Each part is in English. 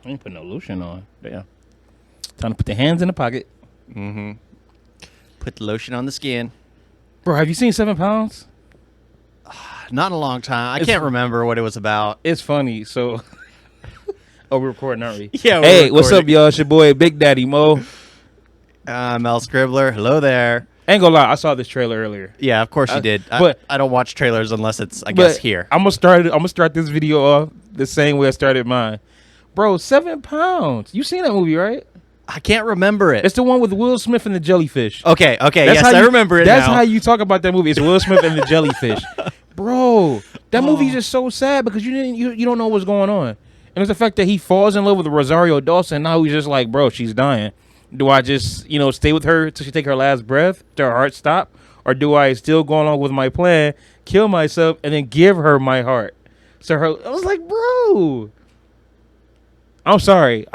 I ain't put no lotion on. Damn. Time to put the hands in the pocket. Mm-hmm. Put the lotion on the skin. Bro, have you seen 7 Pounds? Not in a long time. I can't remember what it was about. It's funny. So, oh, we're recording, aren't we? Yeah. Hey, what's up, y'all? It's your boy, Big Daddy Mo. I'm EL-SCRIBBLER. Hello there. Ain't gonna lie, I saw this trailer earlier. Yeah, of course you did. But I don't watch trailers unless it's, I guess, here. I'm gonna start this video off the same way I started mine. Bro, 7 Pounds. You seen that movie, right? I can't remember it. It's the one with Will Smith and the jellyfish. Okay. That's Yes, I remember it That's now. how you talk about that movie. It's Will Smith and the jellyfish. Bro, that movie's just so sad because you don't know what's going on. And it's the fact that he falls in love with Rosario Dawson. Now he's just like, bro, she's dying. Do I just, stay with her till she take her last breath, till her heart stop? Or do I still go along with my plan, kill myself, and then give her my heart? I was like, bro. I'm sorry.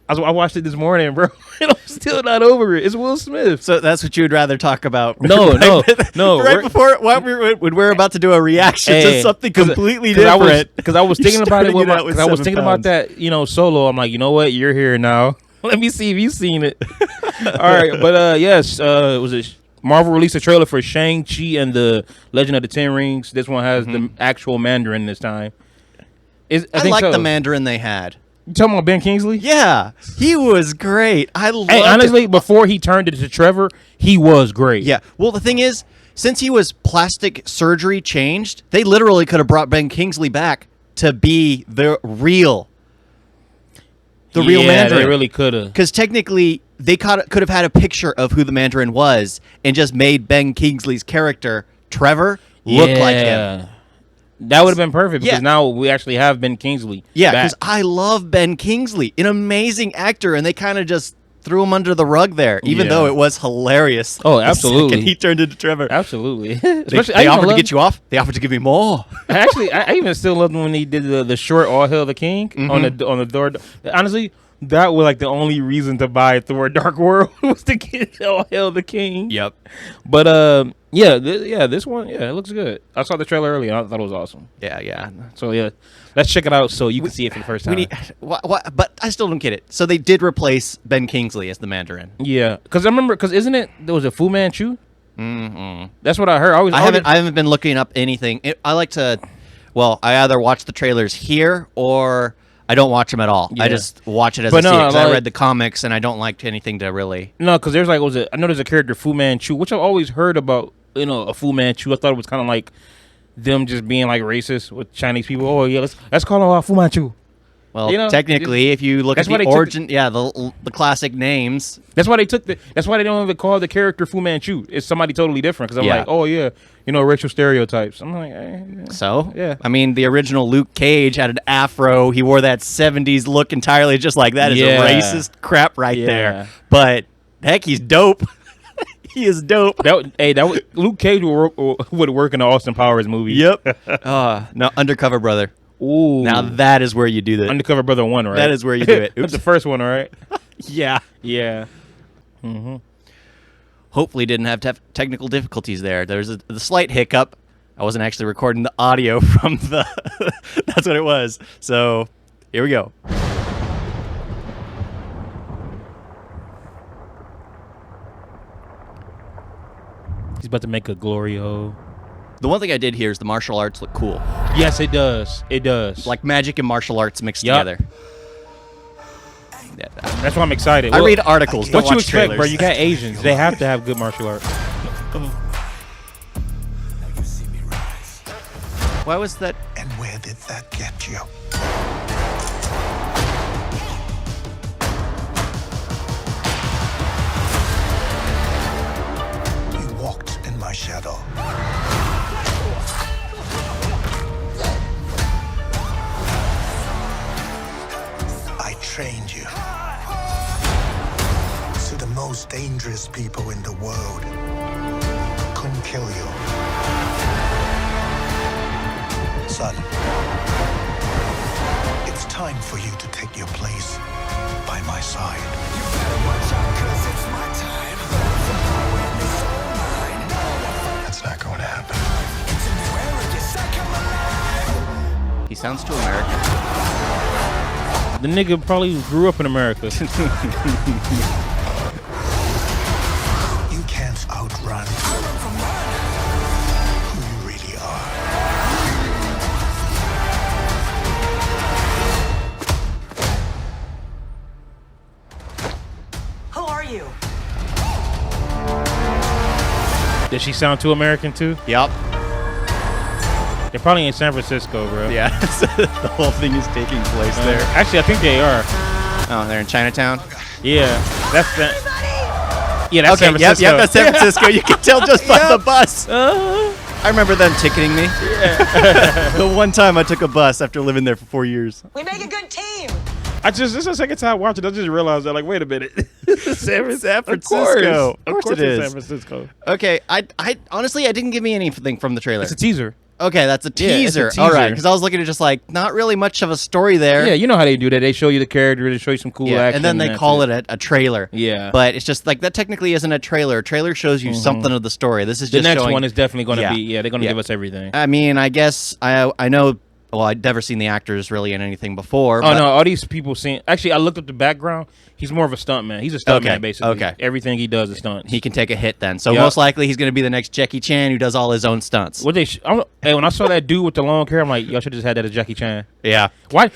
I watched it this morning, bro, and I'm still not over it. It's Will Smith. So that's what you would rather talk about? No. Right before when we're about to do a reaction to something completely different. Because I was thinking about it. Because I was thinking about that, solo. I'm like, you know what? You're here now. Let me see if you've seen it. All right, but yes, was it Marvel released a trailer for Shang-Chi and the Legend of the Ten Rings. This one has the actual Mandarin this time. I like the Mandarin they had. You talking about Ben Kingsley? Yeah, he was great. I loved honestly, it. before he turned into Trevor, he was great. Yeah. Well, the thing is, since he was plastic surgery changed, they literally could have brought Ben Kingsley back to be the real Mandarin. They really could have. Because technically, they could have had a picture of who the Mandarin was and just made Ben Kingsley's character, Trevor, look like him. That would have been perfect because now we actually have Ben Kingsley. Yeah, because I love Ben Kingsley, an amazing actor, and they kind of just threw him under the rug there, even though it was hilarious. Oh, absolutely. And he turned into Trevor. Absolutely. They offered to get you off. They offered to give me more. Actually, I even still loved when he did the short "All Hail the King" on the door. Honestly, that was like the only reason to buy Thor: Dark World was to get "All Hail the King." Yep. But this one, it looks good. I saw the trailer earlier. I thought it was awesome. Yeah. So let's check it out so you can see it for the first time. But I still don't get it. So they did replace Ben Kingsley as the Mandarin. Yeah, because isn't it there was a Fu Manchu? Mm-hmm. That's what I heard. I haven't been looking up anything. I like to. Well, I either watch the trailers here or I don't watch them at all. Yeah. I just watch it as I see it because I read the comics and I don't like anything to really. No, because there's I know there's a character Fu Manchu, which I've always heard about. A Fu Manchu. I thought it was kind of like them just being like racist with Chinese people. Oh yeah, let's call him Fu Manchu. Well, technically, if you look at the origin, the classic names. That's why they that's why they don't even call the character Fu Manchu. It's somebody totally different. Because I'm like, oh yeah, racial stereotypes. I'm like, So yeah. I mean, the original Luke Cage had an afro. He wore that '70s look entirely, just like that. Is a racist crap right there. But heck, he's dope. He is dope. Luke Cage would work in the Austin Powers movie. Yep. No, Undercover Brother. Ooh. Now that is where you do that. Undercover Brother 1, right? That is where you do it. That's the first one, right? Yeah. Yeah. Mm-hmm. Hopefully didn't have technical difficulties there. There's a slight hiccup. I wasn't actually recording the audio from the... That's what it was. So, here we go. He's about to make a glory hole. The one thing I did here is the martial arts look cool. Yes, it does. It does. Like magic and martial arts mixed together. That's why I'm excited. I read articles. What you expect, trailers. Bro? You got Asians. They have to have good martial arts. Why was that? And where did that get you? You walked in my shadow. I trained you. So the most dangerous people in the world couldn't kill you. Son, it's time for you to take your place by my side. You better watch out, 'cause it's my time. That's not going to happen. He sounds too American. The nigga probably grew up in America. You can't outrun who you really are. Who are you? Did she sound too American too? Yep. They're probably in San Francisco, bro. Yeah. The whole thing is taking place there. Actually, I think they are. Oh, they're in Chinatown. Yeah, that's the. Yeah, that's San Okay. Yep. Francisco. Yep. That's San Francisco. You can tell just by the bus. Uh, I remember them ticketing me. The one time I took a bus after living there for 4 years. We make a good team. this is the second time I watched it. I just realized that, like, wait a minute. San Francisco. Of course Of course it it's is. San Francisco. Okay. I honestly, I didn't give me anything from the trailer. It's a teaser. Okay, that's a Yeah, it's a teaser. All right, teaser. because I was looking at just like not really much of a story there. Yeah, you know how they do that. They show you the character. They show you some cool Yeah, action. and then they that's call it a trailer. Yeah. But it's just like that technically isn't a trailer. A trailer shows you something of the story. This is The just next showing, one is definitely going to Yeah. be. Yeah, they're going to Yeah. give us everything. I mean, I guess I know. Well, I'd never seen the actors really in anything before. Oh but- no! All these people seen. Actually, I looked up the background. He's more of a stuntman. He's a stuntman, Okay, basically. okay. Everything he does is stunts. He can take a hit then. So Yep. most likely he's going to be the next Jackie Chan who does all his own stunts. What they? Hey, when I saw that dude with the long hair, I'm like, y'all should just had that as Jackie Chan. Yeah. Why?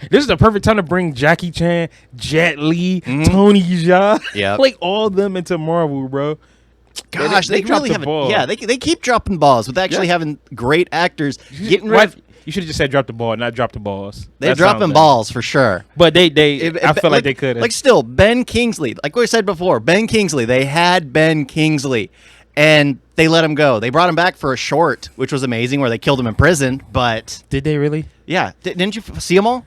This is the perfect time to bring Jackie Chan, Jet Li, Tony Jaa, Yep. like all of them into Marvel, bro. Gosh, they dropped really the haven't. ball. Yeah, they keep dropping balls with actually having great actors. Getting Why- rid of. You should have just said drop the ball, not drop the balls. They're That sounds dropping better. balls for sure. But I feel like they could have. Like still, Ben Kingsley. Like we said before, Ben Kingsley. They had Ben Kingsley, and they let him go. They brought him back for a short, which was amazing, where they killed him in prison. But Did they really? yeah, didn't you see them all?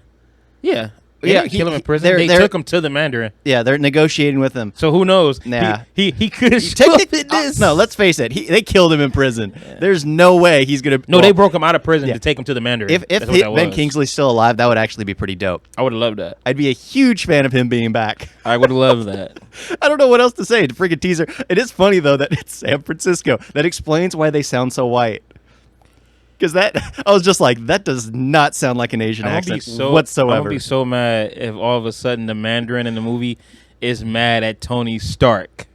Yeah. Yeah, Yeah, kill him in prison. they're- They took him to the Mandarin. Yeah, they're negotiating with him. So who knows? Nah. He could show Technically, up in this. no, let's face it. They killed him in prison. There's no way he's gonna. No, well, they broke him out of prison Yeah. to take him to the Mandarin. If That's what that Ben was. Kingsley's still alive, that would actually be pretty dope. I would have loved that. I'd be a huge fan of him being back. I would have loved that. I don't know what else to say. The freaking teaser. It is funny though that it's San Francisco. That explains why they sound so white. Because I was just like, that does not sound like an Asian I'm gonna accent be so whatsoever. I'm gonna be so mad if all of a sudden the Mandarin in the movie is mad at Tony Stark.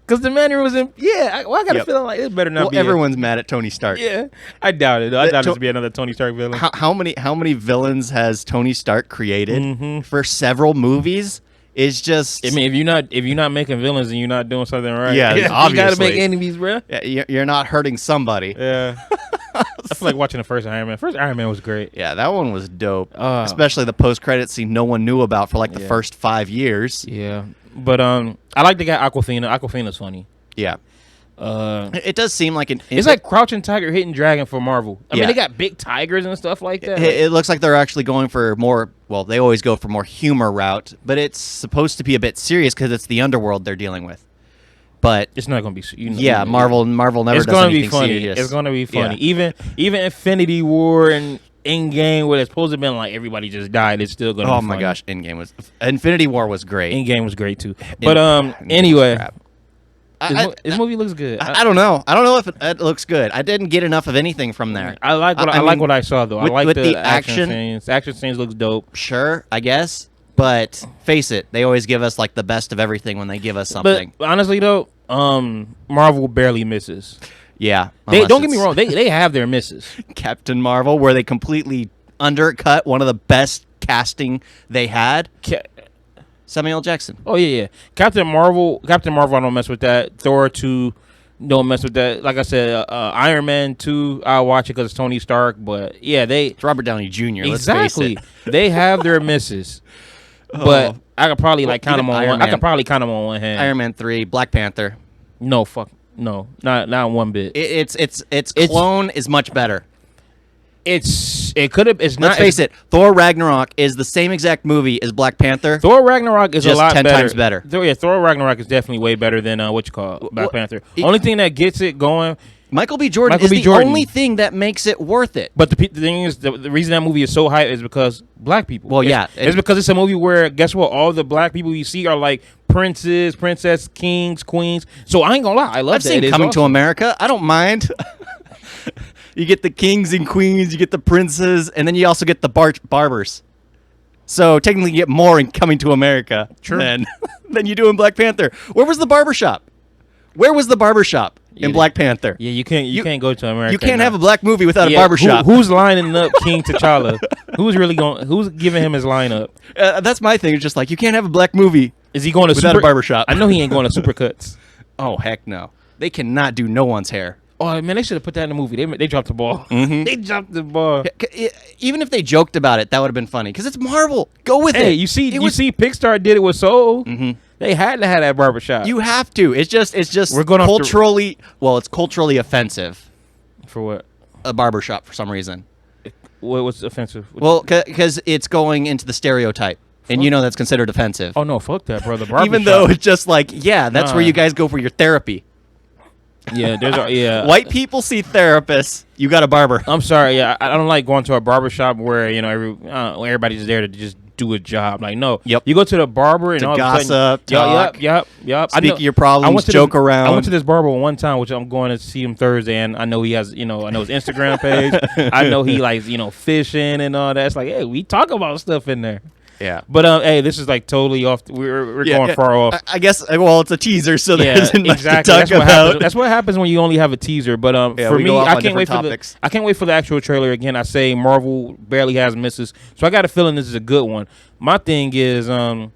Because the Mandarin was in. Yeah, I got a Yep. feeling like it better not well, be. everyone's mad at Tony Stark. Yeah, I doubt it. I That doubt To- it's be another Tony Stark villain. How many villains has Tony Stark created Mhm. for several movies? Is just I mean, if you're not making villains and you're not doing something right, Yeah, you gotta obviously. make enemies, bro. you're not hurting somebody. Yeah. I feel like watching the first Iron Man. First Iron Man was great. Yeah, that one was dope. Oh. Especially the post-credit scene no one knew about for like the Yeah. first 5 years. Yeah, but I like the guy Aquafina. Aquafina's funny. Yeah. Uh, It does seem like it's like Crouching Tiger, Hidden Dragon for Marvel. I Yeah. mean, they got big tigers and stuff like that. it looks like they're actually going for more. Well, they always go for more humor route, but it's supposed to be a bit serious because it's the underworld they're dealing with. But It's not gonna be. yeah, Marvel never It's does gonna be anything funny. serious. It's gonna be funny. Yeah. Even Infinity War and Endgame, where it's supposed to have been like everybody just died, it's still gonna. Oh be my funny. gosh, Infinity War was great. Endgame was great too. But Endgame was anyway, crap. this movie looks good. I don't know. I don't know if it looks good. I didn't get enough of anything from there. I like what I, I like mean, what I saw though. with- I like with the the action action- scenes. The action scenes looks dope. Sure, I guess. But face it, they always give us like the best of everything when they give us something. But honestly though, Marvel barely misses. Yeah. They unless don't get me it's wrong. They have their misses. Captain Marvel, where they completely undercut one of the best casting they had. Samuel Jackson. Oh yeah. Captain Marvel. I don't mess with that. Thor 2, don't mess with that. Like I said, Iron Man 2, I'll watch it because it's Tony Stark. But yeah, It's Robert Downey Jr. exactly. Let's face They have their misses. But I could probably like count even them on Iron one. I Man. could probably count them on one it. hand. Iron Man 3, Black Panther. No, not one bit. Its clone is much better. It could have. It's Let's not. face it. Thor Ragnarok is the same exact movie as Black Panther. Thor Ragnarok is Just a lot 10 better. times better. Thor Ragnarok is definitely way better than Black Well, Panther. Only thing that gets it going. Michael B. Jordan Michael is B. the Jordan. only thing that makes it worth it. But the thing is, the reason that movie is so hype is because black people. Well, yeah. It's because it's a movie where, guess what? All the black people you see are like princes, princess, kings, queens. So I ain't gonna lie, I love I've that. seen It is Coming to awesome. America. I don't mind. You get the kings and queens, you get the princes, and then you also get the barbers. So technically, you get more in Coming to America than you do in Black Panther. Where was the barbershop? Where was the barbershop in Black Panther? Yeah, you can't go to America. You can't now. have a black movie without a barbershop. Who's lining up King T'Challa? Who's giving him his lineup? That's my thing. It's just like you can't have a black movie. Is he going to without a barbershop? I know he ain't going to Supercuts. Oh heck no! They cannot do no one's hair. Oh man, they should have put that in the movie. They dropped the ball. They dropped the ball. Even if they joked about it, that would have been funny because it's Marvel. Go with it. Hey, you see Pixar did it with Soul. They had to have that barbershop. You have to. It's just We're going culturally. It's culturally offensive. For what? A barbershop for some reason. What's offensive? Well, because it's going into the stereotype, and you know that's considered offensive. Oh no, fuck that, brother. Barbershop. Even though it's just like, yeah, that's where you guys go for your therapy. Yeah, White people see therapists. You got a barber. I'm sorry. Yeah, I don't like going to a barbershop where everybody's there to just do a job. Like no. Yep. You go to the barber and to all gossip, of a sudden, talk. Yep. Speak of your problems. Joke around. I went to this barber one time, which I'm going to see him Thursday, and I know he has, I know his Instagram page. I know he likes, fishing and all that. It's like, hey, we talk about stuff in there. Yeah. But hey, this is like totally off. We're going far off. I guess. Well, it's a teaser, so there isn't much exactly. to talk about. That's what happens when you only have a teaser. But for me, I can't wait for the actual trailer. Again, I say Marvel barely has misses, so I got a feeling this is a good one. My thing is, how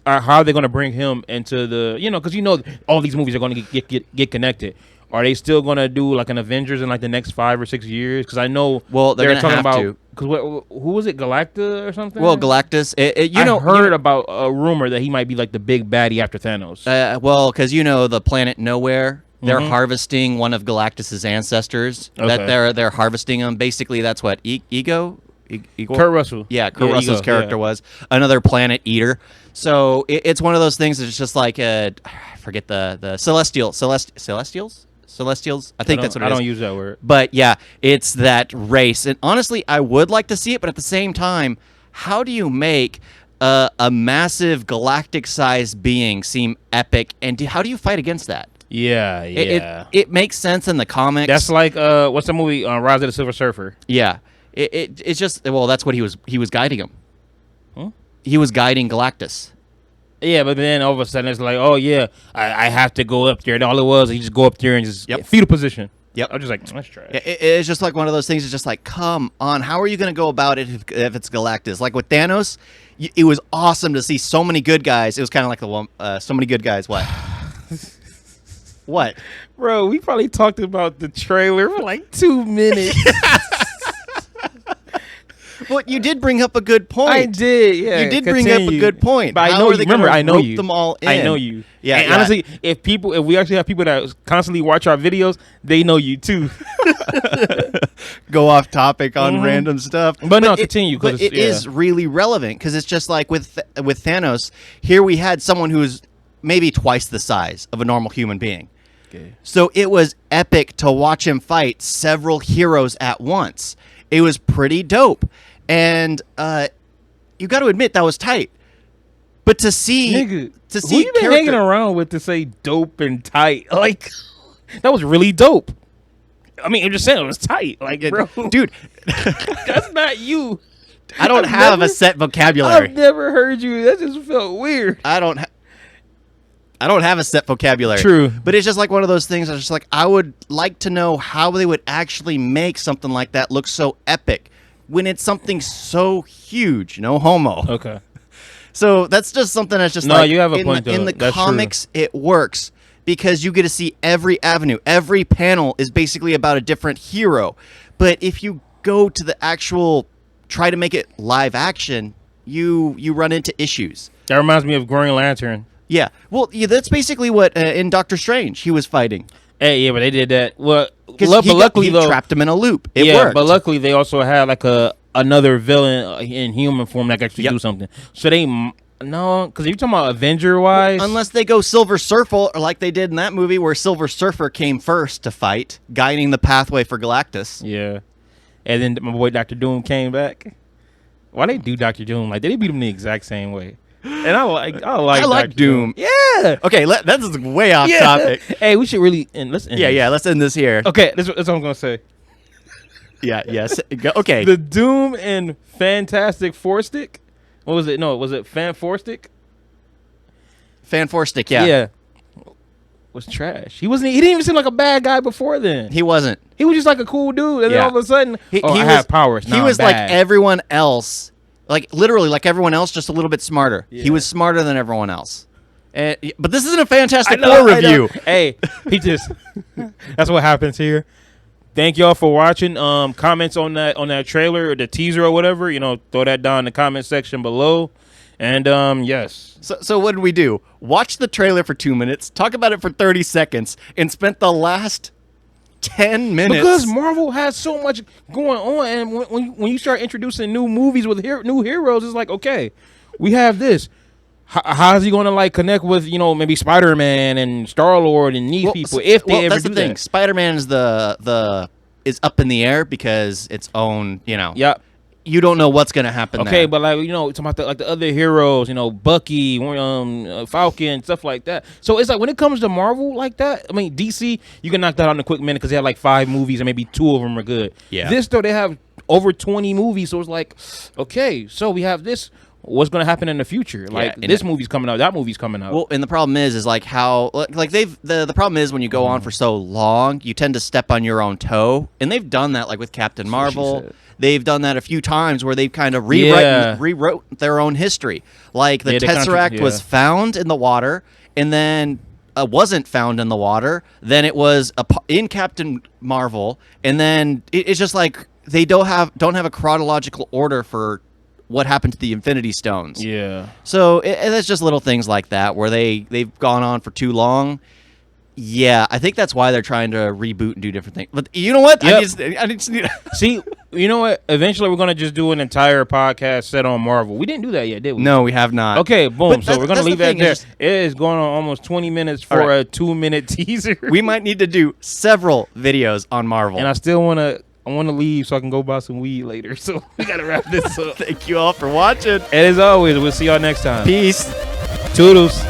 are they going to bring him into the because all these movies are going to get connected. Are they still going to do like an Avengers in like the next 5 or 6 years? Because I know they're talking have about to. Because who was it, Galactus or something? Well, Galactus. I heard about a rumor that he might be like the big baddie after Thanos. Because the planet Nowhere, they're harvesting one of Galactus's ancestors. Okay. That they're harvesting him. Basically, that's what Ego. Kurt Russell. Yeah, Kurt Russell's character was another planet eater. So it's one of those things. It's just like I forget the Celestials. I think that's what it is. I don't use that word. But yeah, it's that race. And honestly, I would like to see it, but at the same time, how do you make a massive galactic-sized being seem epic, and how do you fight against that? Yeah. It makes sense in the comics. That's like what's the movie Rise of the Silver Surfer? Yeah. It's just that's what he was guiding him. Huh? He was guiding Galactus. Yeah, but then all of a sudden it's like, oh yeah, I have to go up there, and all it was, he just go up there and just fetal position. Yep. I'm just like, let's try it. It's just like one of those things. It's just like, come on, how are you going to go about it if it's Galactus? Like with Thanos, it was awesome to see so many good guys. It was kind of like the one, so many good guys. What? What? Bro, we probably talked about the trailer for like 2 minutes. Well, you did bring up a good point. I did, yeah. You did bring up a good point. But I know you. Remember, I know you. Them all in? I know you. Yeah. And honestly, if we actually have people that constantly watch our videos, they know you too. Go off topic on random stuff. But no, continue. But it is really relevant because it's just like with Thanos. Here we had someone who's maybe twice the size of a normal human being. Okay. So it was epic to watch him fight several heroes at once. It was pretty dope. And you got to admit that was tight. But to see, who you been hanging around with to say dope and tight? Like that was really dope. I mean, I'm just saying it was tight. Like, bro, dude, that's not you. I don't have a set vocabulary. I've never heard you. That just felt weird. I don't have a set vocabulary. True. But it's just like one of those things. I was just like, I would like to know how they would actually make something like that look so epic when it's something so huge. No homo. Okay. So that's just something that's just you have a point, though. In the That's comics, true. It works because you get to see every avenue. Every panel is basically about a different hero. But if you go to the actual, try to make it live action, you run into issues. That reminds me of Green Lantern. Yeah. Well, that's basically what in Doctor Strange he was fighting. Hey, yeah, but they did that. Well, luckily he trapped him in a loop. It worked. But luckily they also had like another villain in human form that could actually do something. So because you're talking about Avenger wise, unless they go Silver Surfer like they did in that movie where Silver Surfer came first to fight, guiding the pathway for Galactus. Yeah, and then my boy Dr. Doom came back. Why they do Dr. Doom? Like they beat him the exact same way. And I like Doom. Yeah. Okay, that's way off topic. Hey, we should really let's end this. Let's end this here. Okay, that's what I'm gonna say. Yeah. Yes. Okay. The Doom and Fantastic Four Stick. What was it? No, was it Fan Four Stick? Fan Four Stick. Yeah. Yeah. Was trash. He didn't even seem like a bad guy before then. He wasn't. He was just like a cool dude, and then Yeah. all of a sudden, He I was, have powers. He Now was I'm like bad. everyone else, like literally like everyone else, just a little bit smarter. Yeah. He was smarter than everyone else. But this isn't a Fantastic I know, Four I know. review. Hey, he just. That's what happens here. Thank y'all for watching. Comments on that trailer or the teaser or whatever. Throw that down in the comment section below. And yes. So what did we do? Watch the trailer for 2 minutes, talk about it for 30 seconds, and spent the last 10 minutes. Because Marvel has so much going on, and when you start introducing new movies with new heroes, it's like, okay, we have this. How is he going to like connect with maybe Spider-Man and Star-Lord and these people if they ever that's do the thing. that? Spider-Man is is up in the air because its own. Yep. You don't know what's going to happen. Okay, there. but talking about the other heroes, Bucky, Falcon, stuff like that. So it's like when it comes to Marvel like that, I mean DC, you can knock that out in a quick minute because they have like 5 movies and maybe 2 of them are good. Yeah. This though, they have over 20 movies, so it's like, okay, so we have this. What's going to happen in the future? Like this movie's coming out, that movie's coming out. Well, and the problem is like how like the problem is when you go on for so long, you tend to step on your own toe, and they've done that like with Captain Marvel. They've done that a few times where they've kind of rewrote their own history. Like the Tesseract was found in the water, and then wasn't found in the water. Then it was in Captain Marvel, and then it's just like they don't have a chronological order for what happened to the Infinity Stones. Yeah. So it's just little things like that where they've gone on for too long. Yeah, I think that's why they're trying to reboot and do different things. But you know what? Yep. I just need. See, you know what? Eventually, we're gonna just do an entire podcast set on Marvel. We didn't do that yet, did we? No, we have not. Okay, boom. But So we're gonna that's leave the that thing, there. is It is going on almost 20 minutes for right. a 2-minute teaser. We might need to do several videos on Marvel. And I still wanna leave so I can go buy some weed later. So we gotta wrap this up. Thank you all for watching. And as always, we'll see y'all next time. Peace. Toodles.